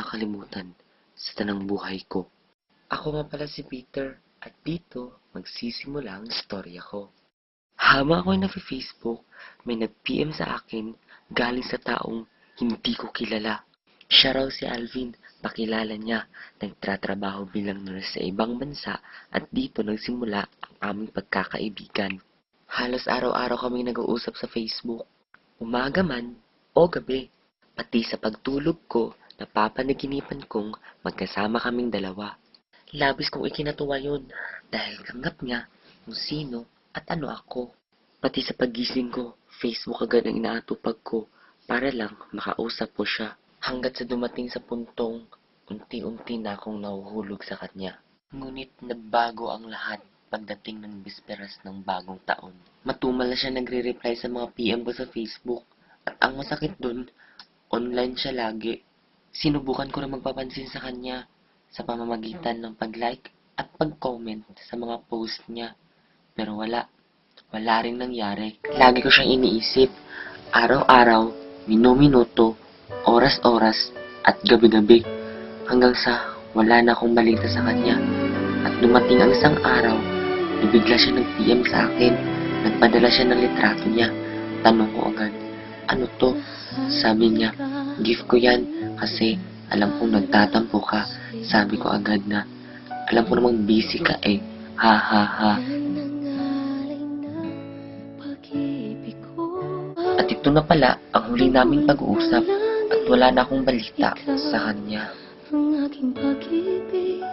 makakalimutan sa tanang buhay ko. Ako nga pala si Peter at dito magsisimula ang istorya ko. Habang ako'y nag-Facebook, may nag-PM sa akin galing sa taong hindi ko kilala. Siya raw si Alvin, pakilala niya, nagtratrabaho bilang nurse sa ibang bansa at dito nagsimula ang aming pagkakaibigan. Halos araw-araw kaming nag-uusap sa Facebook, umaga man o gabi. Pati sa pagtulog ko, napapanaginipan kong magkasama kaming dalawa. Labis kong ikinatuwa yun dahil tanggap niya kung sino at ano ako. Pati sa pagising ko, Facebook agad ang inaatupag ko para lang makausap ko siya. Hanggat sa dumating sa puntong unti-unti na akong nahuhulog sa kanya. Ngunit nagbago ang lahat pagdating ng bisperas ng bagong taon. Matumal na siya nagre-reply sa mga PM ko sa Facebook. At ang masakit dun, online siya lagi. Sinubukan ko na magpapansin sa kanya sa pamamagitan ng pag-like at pag-comment sa mga post niya. Pero wala ring nangyari. Lagi ko siyang iniisip, araw-araw, minu-minuto, oras-oras, at gabi-gabi. Hanggang sa wala na akong balita sa kanya. At dumating ang isang araw, bigla siya nag-PM sa akin. Nagpadala siya ng litrato niya. Tanong ko agad, ano to? Sabi niya, gift ko yan kasi alam kong nagtatampo ka. Sabi ko agad na, alam ko namang busy ka eh. Ha ha ha. At ito na pala ang huli naming pag-uusap at wala na akong balita sa kanya. Ang aking pag-ibig